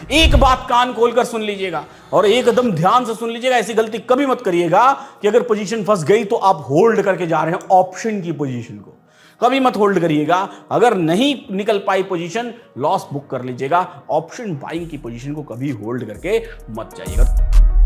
एक बात कान खोलकर सुन लीजिएगा और एकदम ध्यान से सुन लीजिएगा, ऐसी गलती कभी मत करिएगा कि अगर पोजीशन फंस गई तो आप होल्ड करके जा रहे हैं ऑप्शन की पोजीशन को। कभी मत होल्ड करिएगा। अगर नहीं निकल पाई पोजीशन, लॉस बुक कर लीजिएगा। ऑप्शन बाइंग की पोजीशन को कभी होल्ड करके मत जाइएगा।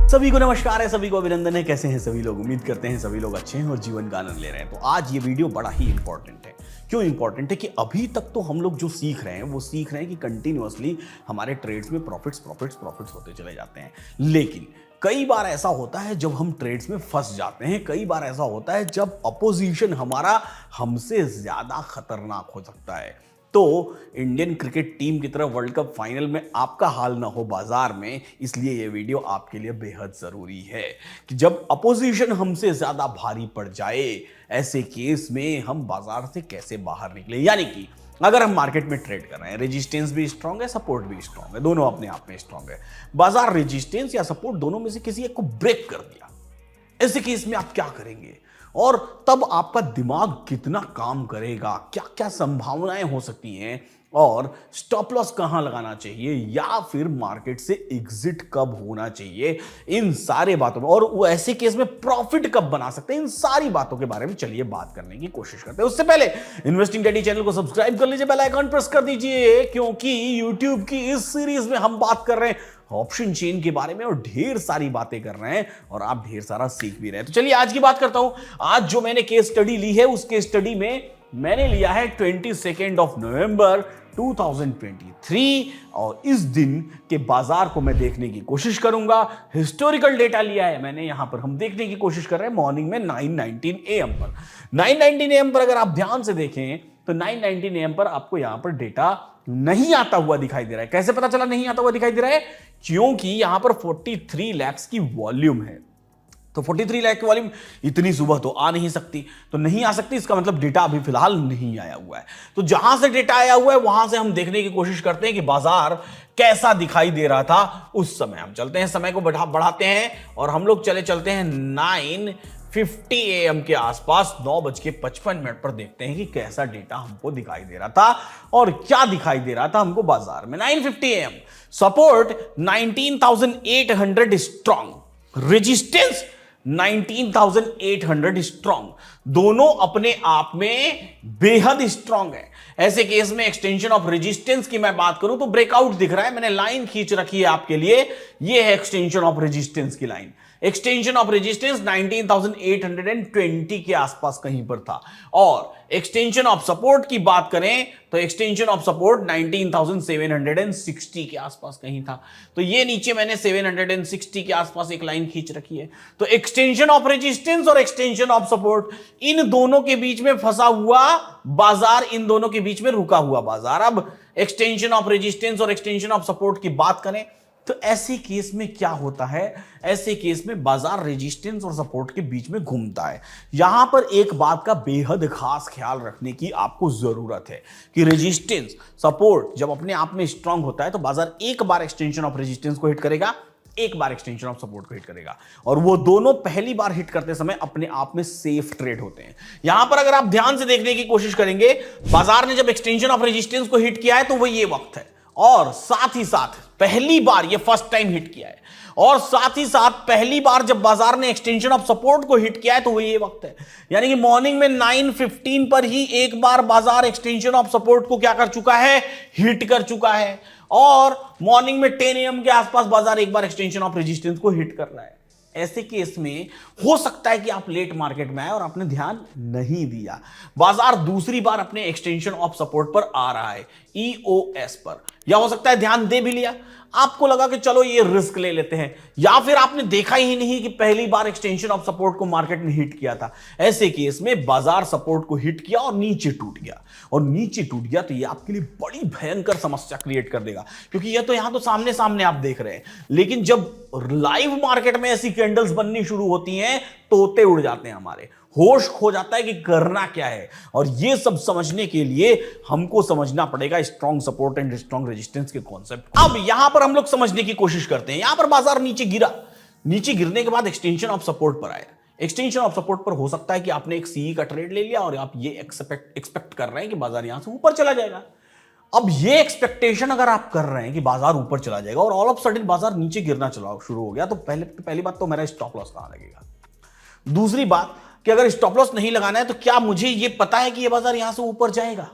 सभी को नमस्कार है, सभी को अभिनंदन है। कैसे हैं सभी लोग? उम्मीद करते हैं सभी लोग अच्छे हैं और जीवन का आनंद ले रहे हैं। तो आज ये वीडियो बड़ा ही इंपॉर्टेंट है। क्यों इंपॉर्टेंट है? कि अभी तक तो हम लोग जो सीख रहे हैं वो सीख रहे हैं कि कंटिन्यूअसली हमारे ट्रेड्स में प्रॉफिट्स होते चले जाते हैं। लेकिन कई बार ऐसा होता है जब हम ट्रेड्स में फंस जाते हैं, कई बार ऐसा होता है जब अपोजिशन हमारा हमसे ज्यादा खतरनाक हो सकता है। तो इंडियन क्रिकेट टीम की तरफ वर्ल्ड कप फाइनल में आपका हाल ना हो बाजार में, इसलिए ये वीडियो आपके लिए बेहद जरूरी है कि जब अपोजिशन हमसे ज्यादा भारी पड़ जाए, ऐसे केस में हम बाजार से कैसे बाहर निकले। यानी कि अगर हम मार्केट में ट्रेड कर रहे हैं, रेजिस्टेंस भी स्ट्रांग है, सपोर्ट भी स्ट्रांग है, दोनों अपने आप में स्ट्रांग है। बाजार रेजिस्टेंस या सपोर्ट दोनों में से किसी एक को ब्रेक कर दिया, ऐसे केस में आप क्या करेंगे और तब आपका दिमाग कितना काम करेगा, क्या क्या संभावनाएं हो सकती हैं और स्टॉप लॉस कहां लगाना चाहिए या फिर मार्केट से एग्जिट कब होना चाहिए, इन सारे बातों में, और वो ऐसे केस में प्रॉफिट कब बना सकते हैं, इन सारी बातों के बारे में चलिए बात करने की कोशिश करते हैं। उससे पहले इन्वेस्टिंग डैडी चैनल को सब्सक्राइब कर लीजिए, बेल आइकन प्रेस कर दीजिए, क्योंकि यूट्यूब की इस सीरीज में हम बात कर रहे हैं ऑप्शन चेन के बारे में और ढेर सारी बातें कर रहे हैं और आप ढेर सारा सीख भी रहे हैं। तो चलिए आज की बात करता हूं। आज जो मैंने केस स्टडी ली है, उस केस स्टडी में मैंने लिया है 22 नवंबर 2023 और इस दिन के बाजार को मैं देखने की कोशिश करूंगा। हिस्टोरिकल डेटा लिया है मैंने, यहां पर हम देखने की कोशिश कर रहे हैं मॉर्निंग में 9:19 AM पर। 9:19 AM पर अगर आप ध्यान से देखें तो 9:19 AM पर आपको यहां पर डेटा नहीं आता हुआ दिखाई दे रहा है। कैसे पता चला नहीं आता हुआ दिखाई दे रहा है? क्योंकि यहां पर 43 लाख की वॉल्यूम है। तो 43 लाख की वॉल्यूम इतनी सुबह तो आ नहीं सकती, तो नहीं आ सकती, इसका मतलब डेटा अभी फिलहाल नहीं आया हुआ है। तो जहां से डेटा आया हुआ है वहां से हम देखने की कोशिश करते हैं कि बाजार कैसा दिखाई दे रहा था उस समय। हम चलते हैं, समय को बढ़ाते हैं और हम लोग चलते हैं 9:50 AM के आसपास, 9:55 पर देखते हैं कि कैसा डेटा हमको दिखाई दे रहा था और क्या दिखाई दे रहा था हमको बाजार में। 9:50 AM support 19,800 strong, resistance 19,800 strong, दोनों अपने आप में बेहद स्ट्रांग है। ऐसे केस में एक्सटेंशन ऑफ रेजिस्टेंस की मैं बात करूं तो ब्रेकआउट दिख रहा है, मैंने लाइन खींच रखी है आपके लिए, यह है एक्सटेंशन ऑफ रेजिस्टेंस की लाइन। एक्सटेंशन ऑफ रेजिस्टेंस 19,820 के आसपास कहीं पर था और एक्सटेंशन ऑफ सपोर्ट की बात करें तो एक्सटेंशन ऑफ सपोर्ट 19,760 के आसपास कहीं था। तो ये नीचे मैंने 760 के आसपास एक लाइन खींच रखी है। तो एक्सटेंशन ऑफ रेजिस्टेंस और एक्सटेंशन ऑफ सपोर्ट, इन दोनों के बीच में फंसा हुआ बाजार, इन दोनों के बीच में रुका हुआ बाजार। अब एक्सटेंशन ऑफ रेजिस्टेंस और एक्सटेंशन ऑफ सपोर्ट की बात करें तो ऐसे केस में क्या होता है? ऐसे केस में बाजार रेजिस्टेंस और सपोर्ट के बीच में घूमता है। यहां पर एक बात का बेहद खास ख्याल रखने की आपको जरूरत है कि रेजिस्टेंस सपोर्ट जब अपने आप में स्ट्रांग होता है तो बाजार एक बार एक्सटेंशन ऑफ रेजिस्टेंस को हिट करेगा, एक बार एक्सटेंशन ऑफ सपोर्ट को हिट करेगा, और वो दोनों पहली बार हिट करते समय अपने आप में सेफ ट्रेड होते हैं। यहां पर अगर आप ध्यान से देखने की कोशिश करेंगे, बाजार ने जब एक्सटेंशन ऑफ रेजिस्टेंस को हिट किया है तो वो ये वक्त है, और साथ ही साथ पहली बार ये फर्स्ट टाइम हिट किया है, और साथ ही साथ पहली बार जब बाजार ने एक्सटेंशन ऑफ सपोर्ट को हिट किया है तो वो ये वक्त है। यानी कि मॉर्निंग में 9:15 पर ही एक बार बाजार एक्सटेंशन ऑफ सपोर्ट को क्या कर चुका है? हिट कर चुका है, और मॉर्निंग में 10 AM के आसपास बाजार एक बार एक्सटेंशन ऑफ रेजिस्टेंस को हिट कर रहा है। ऐसे केस में हो सकता है कि आप लेट मार्केट में आए और आपने ध्यान नहीं दिया, बाजार दूसरी बार अपने एक्सटेंशन ऑफ सपोर्ट पर आ रहा है, EOS पर, या हो सकता है ध्यान दे भी लिया, आपको लगा कि चलो ये रिस्क ले लेते हैं, या फिर आपने देखा ही नहीं कि पहली बार एक्सटेंशन ऑफ सपोर्ट को मार्केट ने हिट किया था। ऐसे केस में बाजार सपोर्ट को हिट किया और नीचे टूट गया, और नीचे टूट गया तो ये आपके लिए बड़ी भयंकर समस्या क्रिएट कर देगा, क्योंकि ये तो यहां तो सामने सामने आप देख रहे हैं, लेकिन जब लाइव मार्केट में ऐसी कैंडल्स बननी शुरू होती हैं, तोते उड़ जाते हैं, हमारे होश खो जाता है कि करना क्या है। और ये सब समझने के लिए हमको समझना पड़ेगा strong support and strong resistance के कॉन्सेप्ट। अब यहां पर हम लोग समझने की कोशिश करते हैं, यहां पर बाजार नीचे गिरा, नीचे गिरने के बाद एक्सटेंशन ऑफ सपोर्ट पर आया। एक्सटेंशन ऑफ सपोर्ट पर हो सकता है कि आपने एक सीई का ट्रेड ले लिया और आप ये एक्सपेक्ट कर रहे हैं कि बाजार यहां से ऊपर चला जाएगा। अब ये एक्सपेक्टेशन अगर आप कर रहे हैं कि बाजार ऊपर चला जाएगा और ऑल ऑफ सडन बाजार नीचे गिरना चला शुरू हो गया, तो पहली बात तो मेरा स्टॉप लॉस कहां लगेगा। दूसरी बात कि अगर स्टॉप लॉस नहीं लगाना है तो क्या मुझे ये पता है कि ये बाजार यहां से ऊपर जाएगा।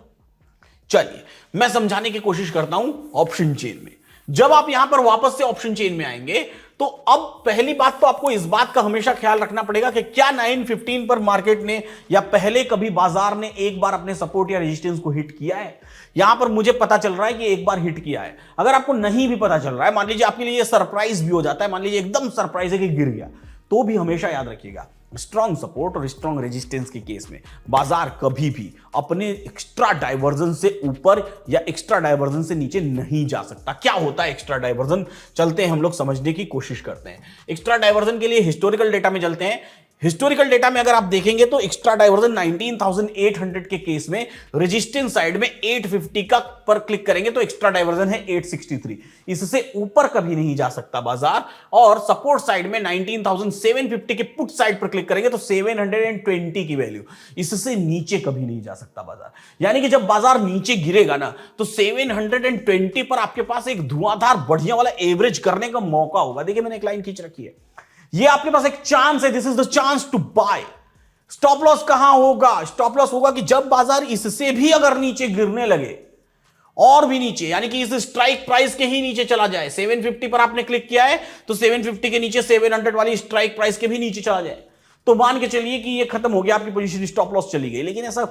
चलिए मैं समझाने की कोशिश करता हूं ऑप्शन चेन में। जब आप यहां पर वापस से ऑप्शन चेन में आएंगे तो अब पहली बात तो आपको इस बात का हमेशा ख्याल रखना पड़ेगा कि क्या 915 पर मार्केट ने या पहले कभी बाजार ने एक बार अपने सपोर्ट या रेजिस्टेंस को हिट किया है। यहां पर मुझे पता चल रहा है कि एक बार हिट किया है। अगर आपको नहीं भी पता चल रहा है, मान लीजिए आपके लिए सरप्राइज भी हो जाता है, मान लीजिए एकदम सरप्राइज है कि गिर गया, तो भी हमेशा याद रखिएगा स्ट्रॉन्ग सपोर्ट और स्ट्रॉन्ग रेजिस्टेंस के केस में बाजार कभी भी अपने एक्स्ट्रा डाइवर्जन से ऊपर या एक्स्ट्रा डाइवर्जन से नीचे नहीं जा सकता। क्या होता है एक्स्ट्रा डाइवर्जन, चलते हैं हम लोग समझने की कोशिश करते हैं। एक्स्ट्रा डाइवर्जन के लिए हिस्टोरिकल डेटा में चलते हैं। हिस्टोरिकल डेटा में अगर आप देखेंगे तो एक्स्ट्रा डाइवर्जन 19,800 के केस में रेजिस्टेंस साइड में 850 का पर क्लिक करेंगे तो एक्स्ट्रा डाइवर्जन है 863, इससे ऊपर कभी नहीं जा सकता बाजार। और सपोर्ट साइड में 19,750 के पुट साइड पर क्लिक करेंगे तो 720 की वैल्यू, इससे नीचे कभी नहीं जा सकता बाजार। यानी कि जब बाजार नीचे गिरेगा ना तो 720 पर आपके पास एक धुआंधार बढ़िया वाला एवरेज करने का मौका होगा। देखिए मैंने एक लाइन खींच रखी है, ये आपके पास एक चांस है, this is the chance to buy. Stop loss कहां होगा, स्टॉप लॉस होगा कि जब बाजार इससे भी अगर नीचे गिरने लगे और भी नीचे, यानी कि इस स्ट्राइक प्राइस के ही नीचे चला जाए। 750 पर आपने क्लिक किया है तो 750 के नीचे 700 वाली स्ट्राइक प्राइस के भी नीचे चला जाए, तो मान के चलिए कि ये खत्म हो गया, आपकी पोजीशन स्टॉप लॉस चली गई। लेकिन ऐसा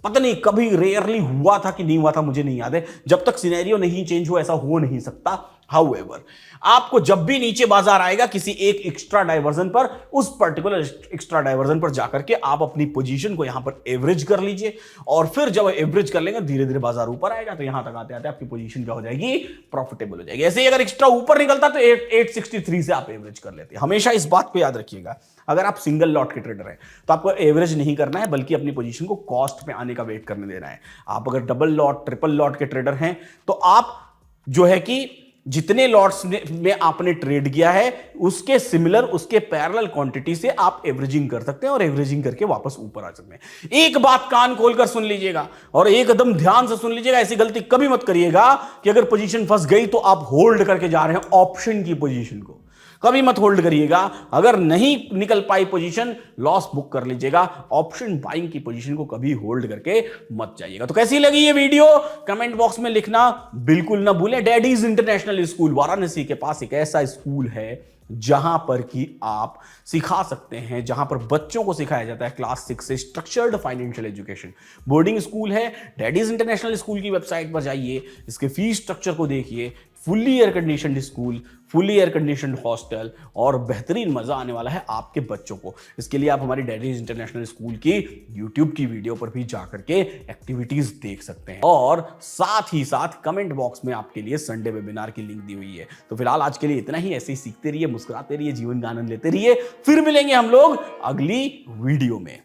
पता नहीं कभी रेयरली हुआ था कि नहीं हुआ था, मुझे नहीं याद है। जब तक सिनेरियो नहीं चेंज हो ऐसा हो नहीं सकता। हाउएवर आपको जब भी नीचे बाजार आएगा किसी एक एक्स्ट्रा डाइवर्जन पर, उस पर्टिकुलर एक्स्ट्रा डाइवर्जन पर जाकर के आप अपनी पोजीशन को यहां पर एवरेज कर लीजिए, और फिर जब एवरेज कर लेंगे धीरे धीरे बाजार ऊपर आएगा, तो यहां तक आते आते आपकी पोजीशन क्या हो जाएगी, प्रॉफिटेबल हो जाएगी। ऐसे ही अगर एक्स्ट्रा ऊपर निकलता तो 863 से आप एवरेज कर लेते। हमेशा इस बात को याद रखिएगा, अगर आप सिंगल लॉट के ट्रेडर हैं तो आपको एवरेज नहीं करना है, बल्कि अपनी पोजीशन को कॉस्ट पे आने का वेट करने देना है। आप अगर डबल लॉट ट्रिपल लॉट के ट्रेडर हैं तो आप जो है कि जितने लॉट्स में आपने ट्रेड किया है उसके सिमिलर, उसके पैरेलल क्वांटिटी से आप एवरेजिंग कर सकते हैं और एवरेजिंग करके वापस ऊपर आ सकते हैं। एक बात कान खोलकर सुन लीजिएगा और एकदम ध्यान से सुन लीजिएगा, ऐसी गलती कभी मत करिएगा कि अगर पोजीशन फंस गई तो आप होल्ड करके जा रहे हैं ऑप्शन की पोजीशन को, कभी मत होल्ड करिएगा। अगर नहीं निकल पाई पोजीशन, लॉस बुक कर लीजिएगा। ऑप्शन बाइंग की पोजीशन को कभी होल्ड करके मत जाइएगा। तो कैसी लगी ये वीडियो कमेंट बॉक्स में लिखना बिल्कुल ना भूलें। डैडीज इंटरनेशनल स्कूल वाराणसी के पास एक ऐसा स्कूल है जहां पर कि आप सिखा सकते हैं, जहां पर बच्चों को सिखाया जाता है क्लास 6 से structured financial education. Boarding school है। डैडीज इंटरनेशनल स्कूल की वेबसाइट पर जाइए, इसके फीस स्ट्रक्चर को देखिए। Fully air conditioned school, fully air conditioned hostel और बेहतरीन मजा आने वाला है आपके बच्चों को। इसके लिए आप हमारी डैडीज इंटरनेशनल स्कूल की यूट्यूब की वीडियो पर भी जाकर के एक्टिविटीज देख सकते हैं, और साथ ही साथ कमेंट बॉक्स में आपके लिए संडे वेबिनार की लिंक दी हुई है। तो फिलहाल आज के लिए इतना ही। ऐसे ही सीखते रहिए, मुस्कुराते रहिए, जीवन का आनंद लेते रहिए। फिर मिलेंगे हम लोग अगली वीडियो में।